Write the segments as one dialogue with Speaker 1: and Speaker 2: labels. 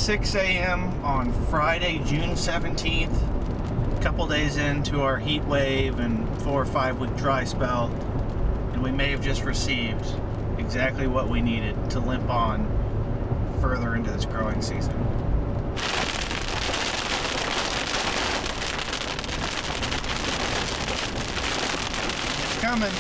Speaker 1: 6 a.m. on Friday, June 17th, a couple days into our heat wave and 4 or 5 week dry spell, and we may have just received exactly what we needed to limp on further into this growing season. It's coming.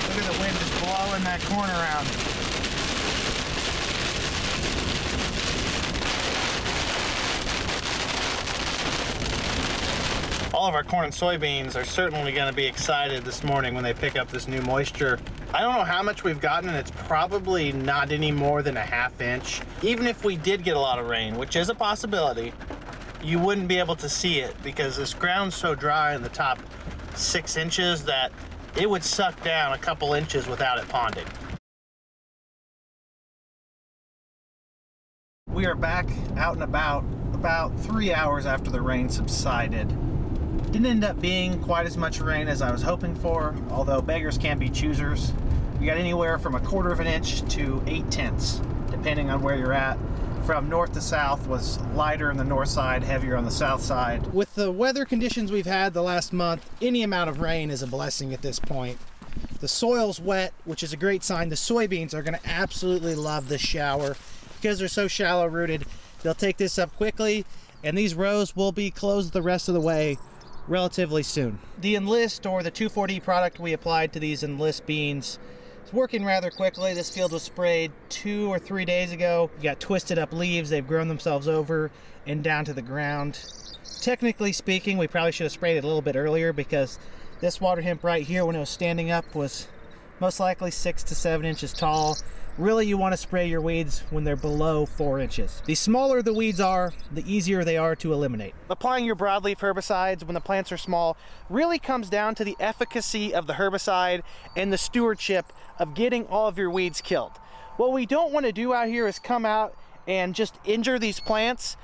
Speaker 1: Look at the wind just blowing that corn around. All of our corn and soybeans are certainly going to be excited this morning when they pick up this new moisture. I don't know how much we've gotten, and it's probably not any more than a ½ inch. Even if we did get a lot of rain, which is a possibility, you wouldn't be able to see it because this ground's so dry in the top 6 inches that it would suck down a couple inches without it ponding. We are back out and about 3 hours after the rain subsided. Didn't end up being quite as much rain as I was hoping for, although beggars can't be choosers. We got anywhere from 1/4 inch to 8/10, depending on where you're at. From north to south was lighter on the north side, heavier on the south side. With the weather conditions we've had the last month, any amount of rain is a blessing at this point. The soil's wet, which is a great sign. The soybeans are going to absolutely love this shower. Because they're so shallow rooted, they'll take this up quickly, and these rows will be closed the rest of the way relatively soon. The Enlist, or the 2,4-D product we applied to these Enlist beans, is working rather quickly. This field was sprayed 2 or 3 days ago. You got twisted up leaves. They've grown themselves over and down to the ground. Technically speaking, we probably should have sprayed it a little bit earlier because this water hemp right here, when it was standing up, was most likely 6 to 7 inches tall. Really, you want to spray your weeds when they're below 4 inches. The smaller the weeds are, the easier they are to eliminate. Applying your broadleaf herbicides when the plants are small really comes down to the efficacy of the herbicide and the stewardship of getting all of your weeds killed. What we don't want to do out here is come out and just injure these plants.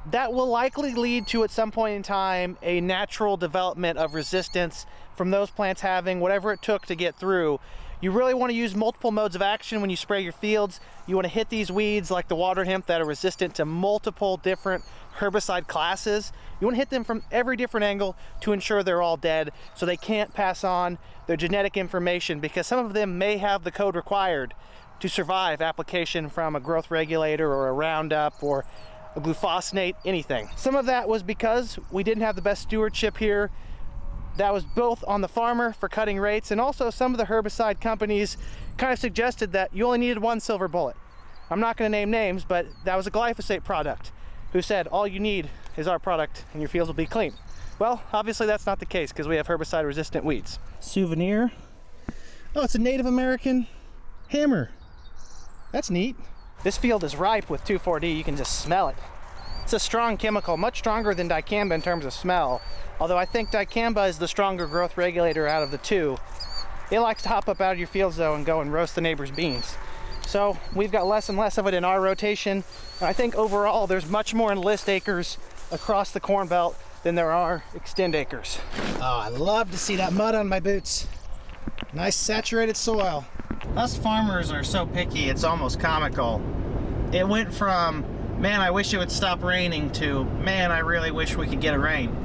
Speaker 1: That will likely lead to, at some point in time, a natural development of resistance from those plants having whatever it took to get through. You really want to use multiple modes of action when you spray your fields. You want to hit these weeds like the water hemp that are resistant to multiple different herbicide classes. You want to hit them from every different angle to ensure they're all dead so they can't pass on their genetic information, because some of them may have the code required to survive application from a growth regulator or a Roundup or a glufosinate, anything. Some of that was because we didn't have the best stewardship here. That was both on the farmer for cutting rates, and also some of the herbicide companies kind of suggested that you only needed one silver bullet. I'm not going to name names, but that was a glyphosate product who said all you need is our product and your fields will be clean. Well, obviously that's not the case because we have herbicide resistant weeds. Souvenir. Oh, it's a Native American hammer. That's neat. This field is ripe with 2,4-D. You can just smell it. It's a strong chemical, much stronger than dicamba in terms of smell. Although I think dicamba is the stronger growth regulator out of the two. It likes to hop up out of your fields though and go and roast the neighbor's beans. So we've got less and less of it in our rotation. And I think overall there's much more Enlist acres across the Corn Belt than there are Extend acres. Oh, I love to see that mud on my boots. Nice saturated soil. Us farmers are so picky, it's almost comical. It went from, man, I wish it would stop raining, to, man, I really wish we could get a rain.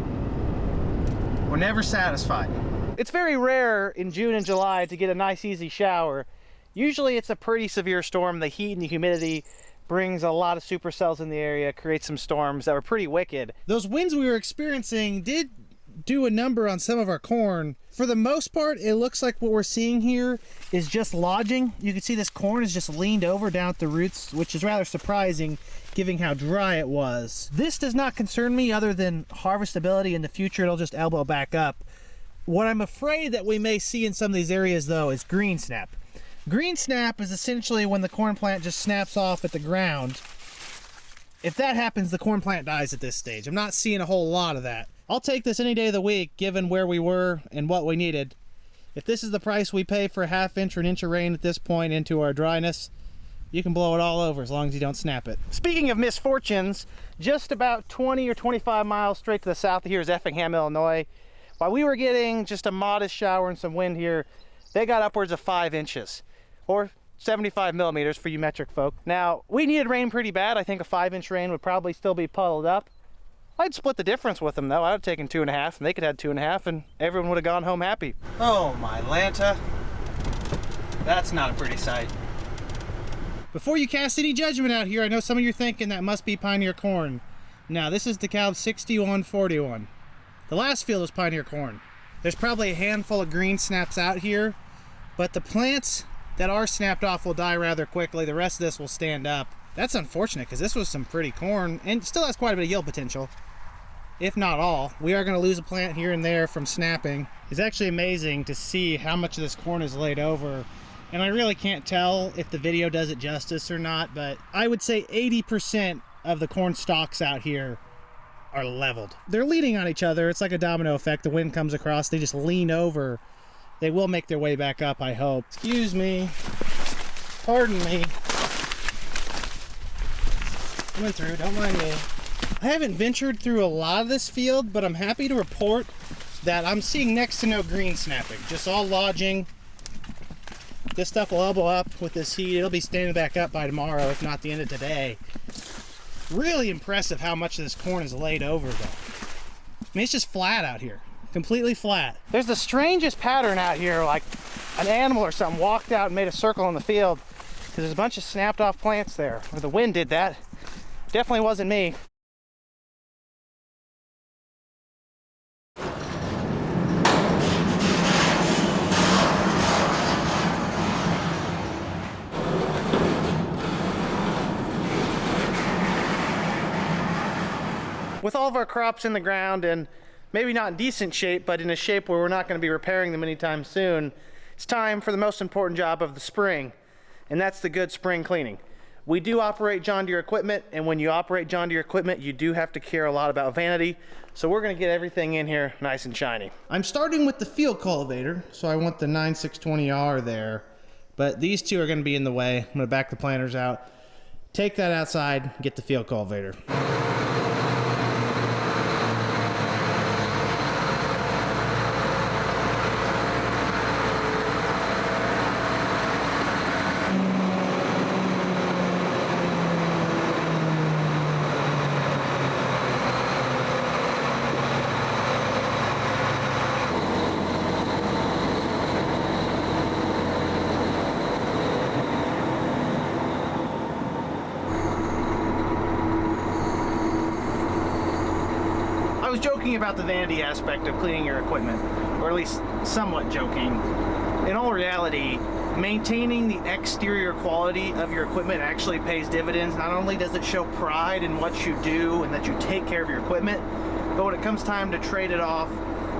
Speaker 1: We're never satisfied. It's very rare in June and July to get a nice easy shower. Usually it's a pretty severe storm. The heat and the humidity brings a lot of supercells in the area, creates some storms that were pretty wicked. Those winds we were experiencing did do a number on some of our corn. For the most part, it looks like what we're seeing here is just lodging. You can see this corn is just leaned over down at the roots, which is rather surprising given how dry it was. This does not concern me other than harvestability. In the future, it'll just elbow back up. What I'm afraid that we may see in some of these areas though is green snap. Green snap is essentially when the corn plant just snaps off at the ground. If that happens, the corn plant dies at this stage. I'm not seeing a whole lot of that. I'll take this any day of the week, given where we were and what we needed. If this is the price we pay for a ½ or an inch of rain at this point into our dryness, you can blow it all over as long as you don't snap it. Speaking of misfortunes, just about 20 or 25 miles straight to the south of here is Effingham, Illinois. While we were getting just a modest shower and some wind here, they got upwards of 5 inches, or 75 millimeters for you metric folk. Now, we needed rain pretty bad. I think a 5-inch rain would probably still be puddled up. I'd split the difference with them though. I would have taken 2.5 and they could have 2.5 and everyone would have gone home happy. Oh my Lanta. That's not a pretty sight. Before you cast any judgment out here, I know some of you are thinking that must be Pioneer corn. Now, this is DeKalb 6141. The last field was Pioneer corn. There's probably a handful of green snaps out here, but the plants that are snapped off will die rather quickly. The rest of this will stand up. That's unfortunate because this was some pretty corn and still has quite a bit of yield potential, if not all. We are going to lose a plant here and there from snapping. It's actually amazing to see how much of this corn is laid over, and I really can't tell if the video does it justice or not, but I would say 80% of the corn stalks out here are leveled. They're leaning on each other. It's like a domino effect. The wind comes across, they just lean over. They will make their way back up, I hope. Excuse me. Pardon me. Coming through, don't mind me. I haven't ventured through a lot of this field, but I'm happy to report that I'm seeing next to no green snapping. Just all lodging. This stuff will elbow up with this heat. It'll be standing back up by tomorrow, if not the end of today. Really impressive how much of this corn is laid over, though. I mean, it's just flat out here. Completely flat. There's the strangest pattern out here, like an animal or something walked out and made a circle in the field, because there's a bunch of snapped off plants there. Or the wind did that. Definitely wasn't me. With all of our crops in the ground and maybe not in decent shape, but in a shape where we're not going to be repairing them anytime soon, it's time for the most important job of the spring, and that's the good spring cleaning. We do operate John Deere equipment, and when you operate John Deere equipment, you do have to care a lot about vanity, so we're going to get everything in here nice and shiny. I'm starting with the field cultivator, so I want the 9620R there, but these two are going to be in the way. I'm going to back the planters out, take that outside, get the field cultivator. I was joking about the vanity aspect of cleaning your equipment, or at least somewhat joking. In all reality, maintaining the exterior quality of your equipment actually pays dividends. Not only does it show pride in what you do and that you take care of your equipment, but when it comes time to trade it off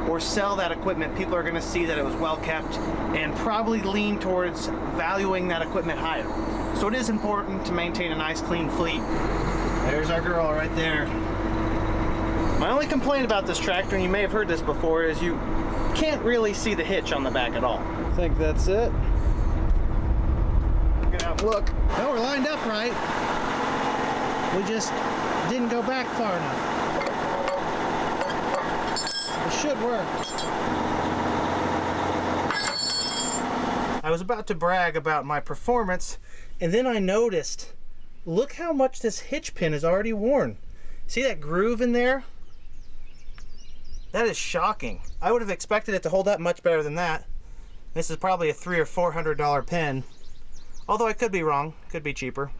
Speaker 1: or sell that equipment, people are going to see that it was well kept and probably lean towards valuing that equipment higher. So it is important to maintain a nice clean fleet. There's our girl right there. My only complaint about this tractor, and you may have heard this before, is you can't really see the hitch on the back at all. I think that's it. Get out and look. No, we're lined up right. We just didn't go back far enough. It should work. I was about to brag about my performance, and then I noticed, look how much this hitch pin is already worn. See that groove in there? That is shocking. I would have expected it to hold up much better than that. This is probably a $300 or $400 pin. Although I could be wrong, could be cheaper.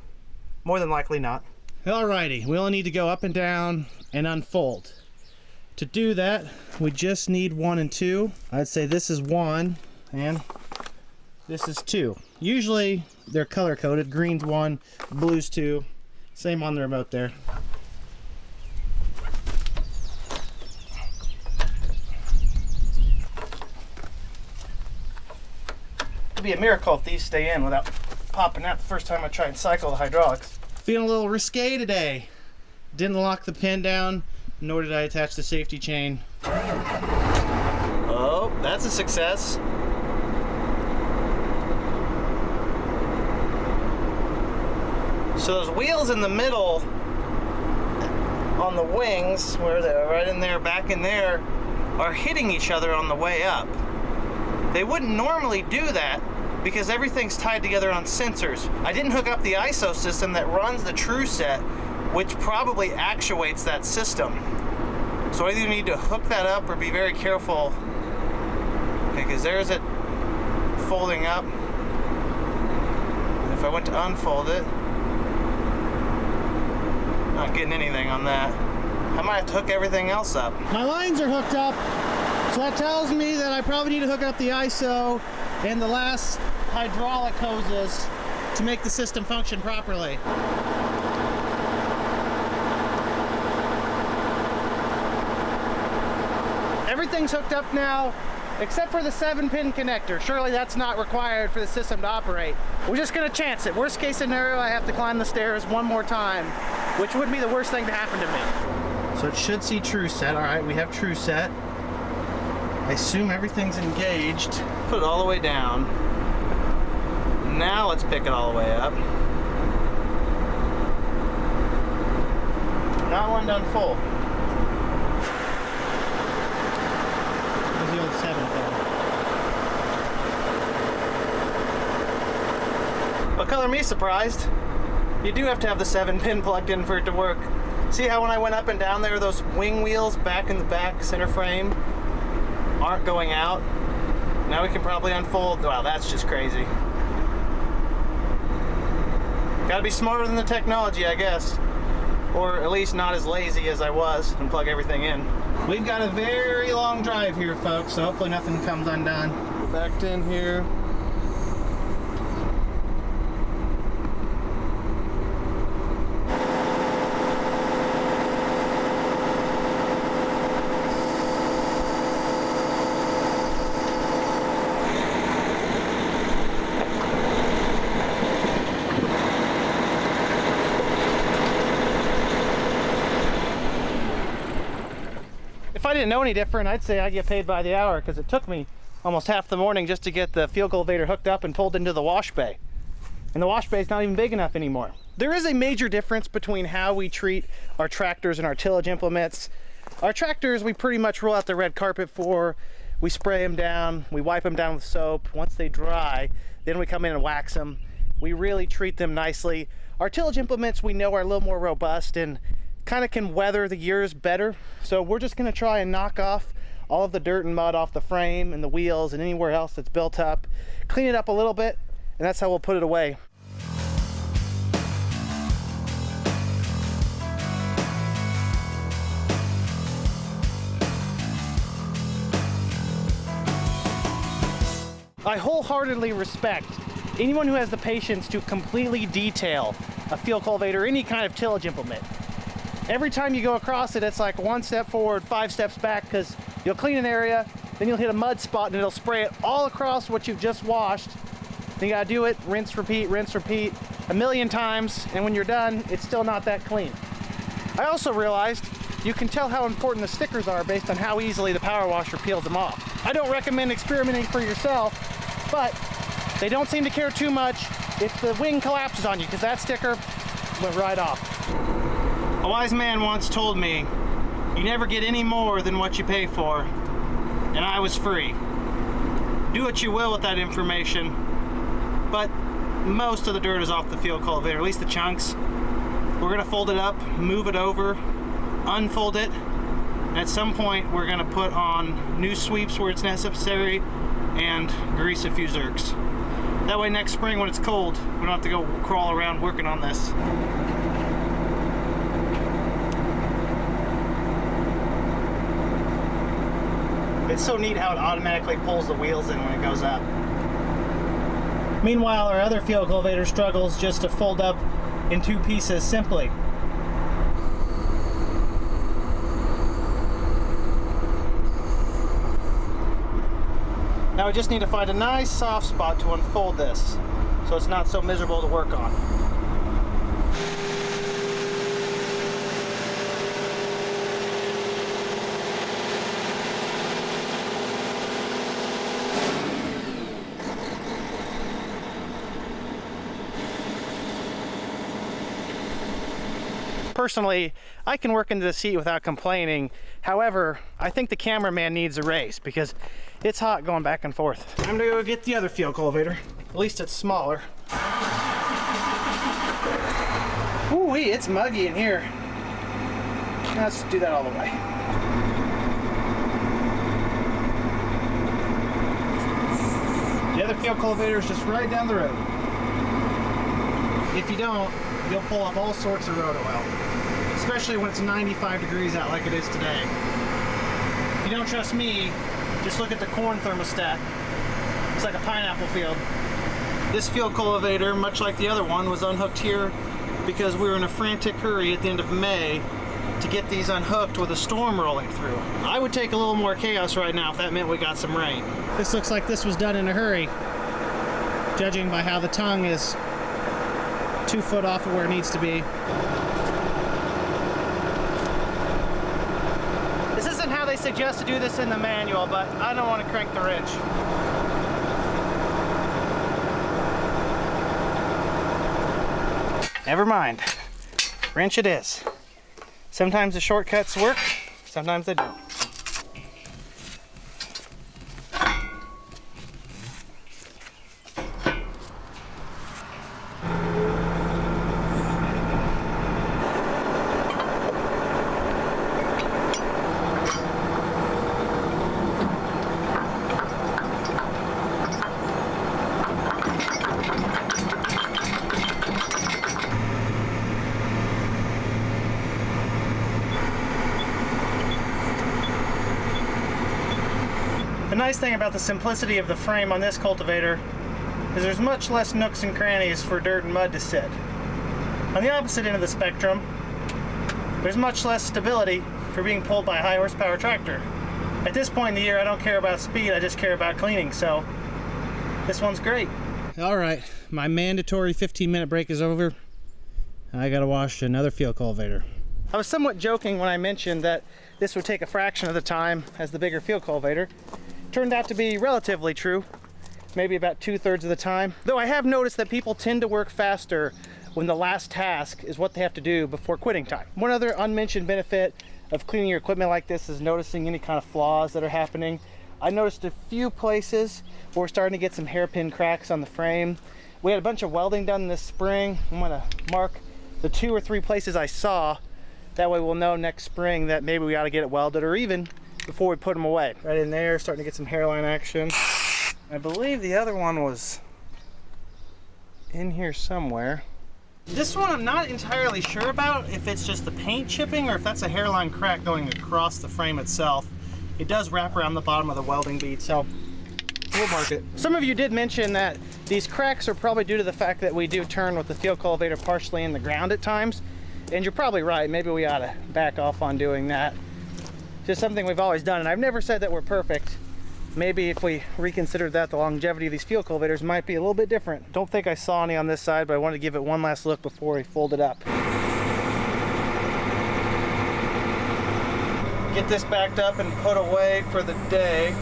Speaker 1: More than likely not. Alrighty, we only need to go up and down and unfold. To do that, we just need 1 and 2. I'd say this is 1 and this is 2. Usually they're color coded. Green's 1, blue's 2. Same on the remote there. It'd be a miracle if these stay in without popping out the first time I try and cycle the hydraulics. Feeling a little risque today. Didn't lock the pin down, nor did I attach the safety chain. Oh, that's a success. So those wheels in the middle on the wings, where they're right in there, back in there, are hitting each other on the way up. They wouldn't normally do that because everything's tied together on sensors. I didn't hook up the ISO system that runs the true set, which probably actuates that system. So I either need to hook that up or be very careful. Okay, because there's it folding up. And if I went to unfold it, not getting anything on that. I might have to hook everything else up. My lines are hooked up, so that tells me that I probably need to hook up the ISO and the last hydraulic hoses to make the system function properly. Everything's hooked up now, except for the 7-pin connector. Surely that's not required for the system to operate. We're just gonna chance it. Worst case scenario, I have to climb the stairs one more time, which would be the worst thing to happen to me. So it should see true set. All right, we have true set. I assume everything's engaged. Put it all the way down. Now let's pick it all the way up. Not one done full. There's the old 7-pin. Well, color me surprised. You do have to have the 7-pin plugged in for it to work. See how when I went up and down there, those wing wheels back in the back center frame aren't going out? Now we can probably unfold. Wow, that's just crazy. Gotta be smarter than the technology, I guess. Or at least not as lazy as I was and plug everything in. We've got a very long drive here, folks, so hopefully nothing comes undone. Backed in here. If I didn't know any different, I'd say I get paid by the hour, because it took me almost half the morning just to get the field cultivator hooked up and pulled into the wash bay. And the wash bay is not even big enough anymore. There is a major difference between how we treat our tractors and our tillage implements. Our tractors, we pretty much roll out the red carpet for. We spray them down, we wipe them down with soap. Once they dry, then we come in and wax them. We really treat them nicely. Our tillage implements, we know, are a little more robust and kind of can weather the years better. So we're just going to try and knock off all of the dirt and mud off the frame and the wheels and anywhere else that's built up, clean it up a little bit, and that's how we'll put it away. I wholeheartedly respect anyone who has the patience to completely detail a field cultivator or any kind of tillage implement. Every time you go across it, it's like 1 step forward, 5 steps back, because you'll clean an area, then you'll hit a mud spot and it'll spray it all across what you've just washed. Then you gotta do it, rinse, repeat, a million times, and when you're done, it's still not that clean. I also realized you can tell how important the stickers are based on how easily the power washer peels them off. I don't recommend experimenting for yourself, but they don't seem to care too much if the wing collapses on you, because that sticker went right off. A wise man once told me, you never get any more than what you pay for, and I was free. Do what you will with that information, but most of the dirt is off the field cultivator, at least the chunks. We're gonna fold it up, move it over, unfold it, and at some point we're gonna put on new sweeps where it's necessary and grease a few zerks. That way next spring when it's cold, we don't have to go crawl around working on this. It's so neat how it automatically pulls the wheels in when it goes up. Meanwhile, our other field cultivator struggles just to fold up in 2 pieces simply. Now we just need to find a nice soft spot to unfold this so it's not so miserable to work on. Personally, I can work into the seat without complaining. However, I think the cameraman needs a raise because it's hot going back and forth. Time to go get the other field cultivator. At least it's smaller. Ooh-wee, it's muggy in here. Let's do that all the way. The other field cultivator is just right down the road. If you don't, you'll pull up all sorts of roto oil, especially when it's 95 degrees out like it is today. If you don't trust me, just look at the corn thermostat. It's like a pineapple field. This field cultivator, much like the other one, was unhooked here because we were in a frantic hurry at the end of May to get these unhooked with a storm rolling through. I would take a little more chaos right now if that meant we got some rain. This looks like this was done in a hurry, judging by how the tongue is 2 foot off of where it needs to be. This isn't how they suggest to do this in the manual, but I don't want to crank the wrench. Never mind. Wrench it is. Sometimes the shortcuts work, sometimes they don't. The nice thing about the simplicity of the frame on this cultivator is there's much less nooks and crannies for dirt and mud to sit. On the opposite end of the spectrum, there's much less stability for being pulled by a high horsepower tractor. At this point in the year, I don't care about speed, I just care about cleaning, so this one's great. All right, my mandatory 15-minute break is over. I gotta wash another field cultivator. I was somewhat joking when I mentioned that this would take a fraction of the time as the bigger field cultivator. Turned out to be relatively true, maybe about 2/3 of the time. Though I have noticed that people tend to work faster when the last task is what they have to do before quitting time. One other unmentioned benefit of cleaning your equipment like this is noticing any kind of flaws that are happening. I noticed a few places where we're starting to get some hairpin cracks on the frame. We had a bunch of welding done this spring. I'm gonna mark the 2 or 3 places I saw. That way we'll know next spring that maybe we ought to get it welded, or even before we put them away. Right in there, starting to get some hairline action. I believe the other one was in here somewhere. This one I'm not entirely sure about if it's just the paint chipping or if that's a hairline crack going across the frame itself. It does wrap around the bottom of the welding bead, so we'll mark it. Some of you did mention that these cracks are probably due to the fact that we do turn with the field cultivator partially in the ground at times. And you're probably right, maybe we ought to back off on doing that. Just something we've always done, and I've never said that we're perfect. Maybe if we reconsidered that, the longevity of these field cultivators might be a little bit different. Don't think I saw any on this side, but I wanted to give it one last look before we fold it up. Get this backed up and put away for the day.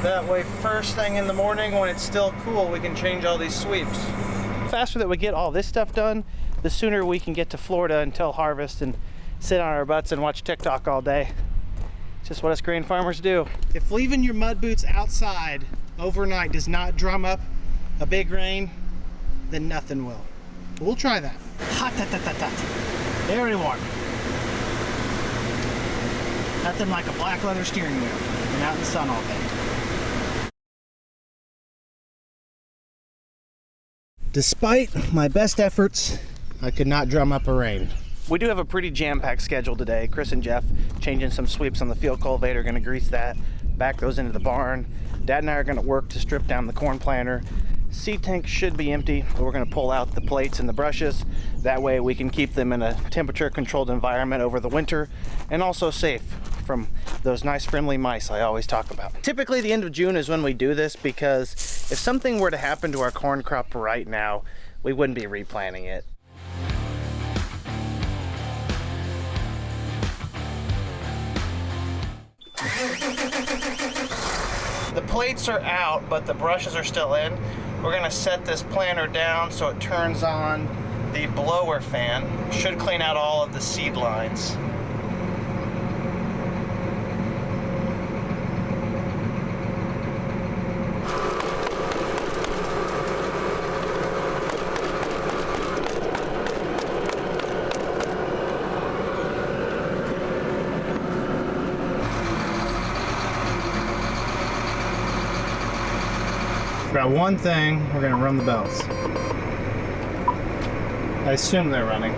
Speaker 1: That way, first thing in the morning when it's still cool, we can change all these sweeps. The faster that we get all this stuff done, the sooner we can get to Florida until harvest and sit on our butts and watch TikTok all day. It's just what us grain farmers do. If leaving your mud boots outside overnight does not drum up a big rain, then nothing will. We'll try that. Hot, hot, hot, hot, hot. Very warm. Nothing like a black leather steering wheel and out in the sun all day. Despite my best efforts, I could not drum up a rain. We do have a pretty jam-packed schedule today. Chris and Jeff changing some sweeps on the field cultivator, gonna grease that, back those into the barn. Dad and I are gonna work to strip down the corn planter. Seed tank should be empty, but we're gonna pull out the plates and the brushes. That way we can keep them in a temperature-controlled environment over the winter and also safe from those nice friendly mice I always talk about. Typically the end of June is when we do this because if something were to happen to our corn crop right now, we wouldn't be replanting it. The plates are out, but the brushes are still in. We're gonna set this planter down so it turns on the blower fan should clean out all of the seed lines. Got one thing, we're gonna run the belts. I assume they're running.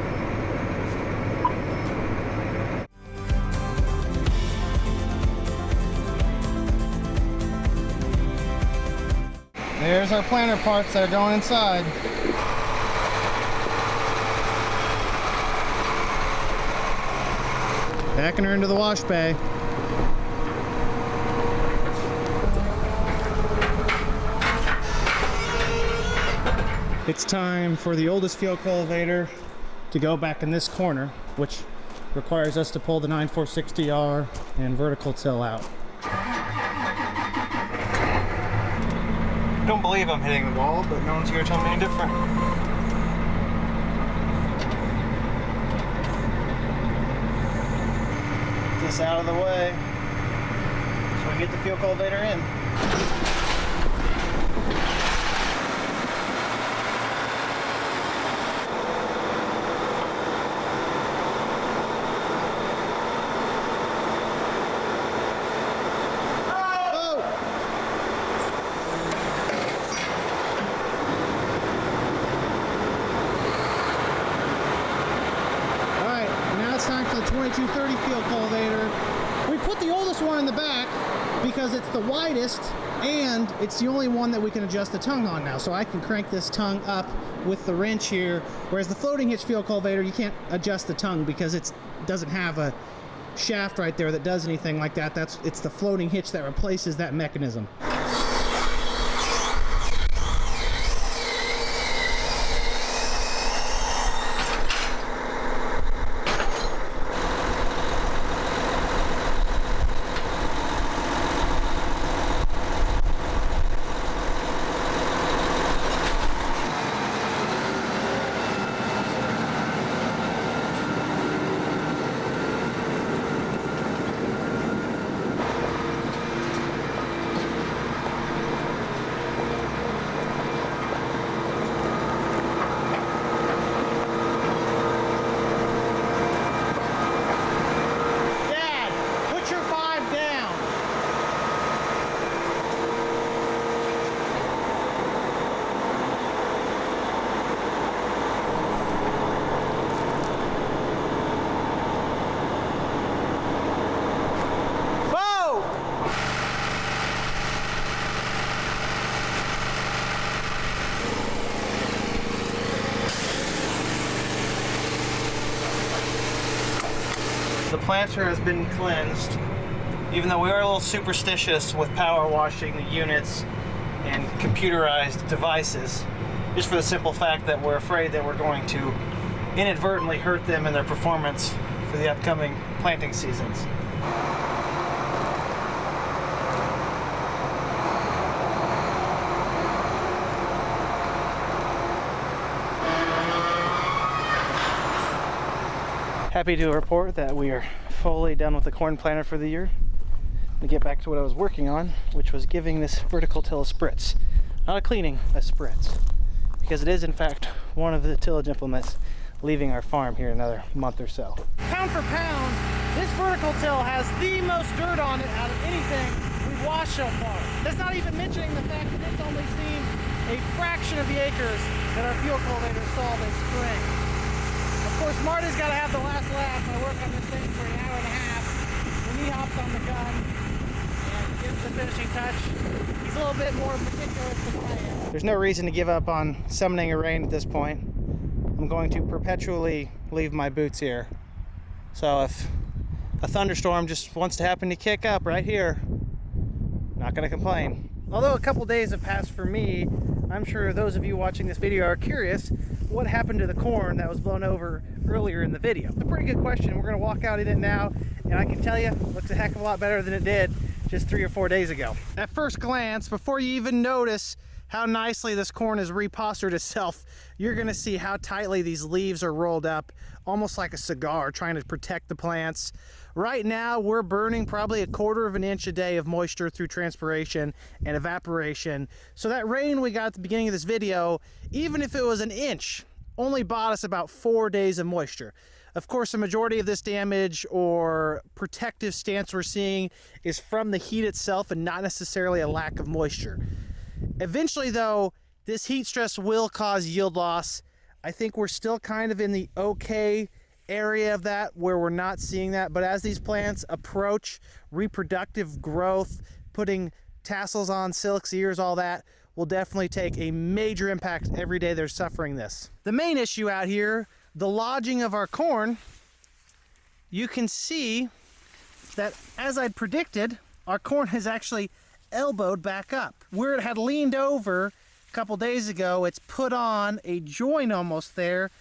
Speaker 1: There's our planter parts that are going inside. Backing her into the wash bay. It's time for the oldest field cultivator to go back in this corner, which requires us to pull the 9460R and vertical till out. Don't believe I'm hitting the wall, but no one's here to tell me any different. Get this out of the way so we get the field cultivator in. Time for the 2230 field cultivator. We put the oldest one in the back because it's the widest and it's the only one that we can adjust the tongue on now. So I can crank this tongue up with the wrench here, whereas the floating hitch field cultivator, you can't adjust the tongue because it doesn't have a shaft right there that does anything like that. It's the floating hitch that replaces that mechanism. The planter has been cleansed, even though we are a little superstitious with power washing the units and computerized devices, just for the simple fact that we're afraid that we're going to inadvertently hurt them in their performance for the upcoming planting seasons. Happy to report that we are fully done with the corn planter for the year. To get back to what I was working on, which was giving this vertical till a spritz. Not a cleaning, a spritz. Because it is in fact one of the tillage implements leaving our farm here in another month or so. Pound for pound, this vertical till has the most dirt on it out of anything we've washed so far. That's not even mentioning the fact that it's only seen a fraction of the acres that our field cultivator saw this spring. Of course, Marty's got to have the last laugh. I work on this thing for an hour and a half. When he hops on the gun and gives the finishing touch, he's a little bit more meticulous than I am. There's no reason to give up on summoning a rain at this point. I'm going to perpetually leave my boots here. So if a thunderstorm just wants to happen to kick up right here, not going to complain. Although a couple days have passed for me, I'm sure those of you watching this video are curious what happened to the corn that was blown over earlier in the video. It's a pretty good question. We're going to walk out in it now, and I can tell you, it looks a heck of a lot better than it did just 3 or 4 days ago. At first glance, before you even notice how nicely this corn has repostured itself. You're gonna see how tightly these leaves are rolled up, almost like a cigar, trying to protect the plants. Right now, we're burning probably 1/4 of an inch a day of moisture through transpiration and evaporation. So that rain we got at the beginning of this video, even if it was an inch, only bought us about 4 days of moisture. Of course, the majority of this damage or protective stance we're seeing is from the heat itself and not necessarily a lack of moisture. Eventually, though, this heat stress will cause yield loss. I think we're still kind of in the okay area of that where we're not seeing that, but as these plants approach reproductive growth, putting tassels on, silks, ears, all that, will definitely take a major impact every day they're suffering this. The main issue out here, the lodging of our corn, you can see that as I'd predicted, our corn has actually elbowed back up. Where it had leaned over a couple days ago, it's put on a joint almost there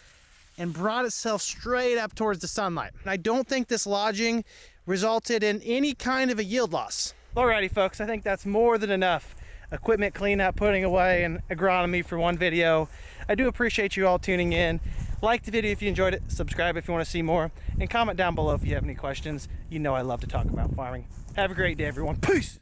Speaker 1: and brought itself straight up towards the sunlight. I don't think this lodging resulted in any kind of a yield loss. Alrighty folks, I think that's more than enough equipment cleanup, putting away, and agronomy for one video. I do appreciate you all tuning in. Like the video if you enjoyed it, subscribe if you want to see more, and comment down below if you have any questions. You know I love to talk about farming. Have a great day, everyone. Peace!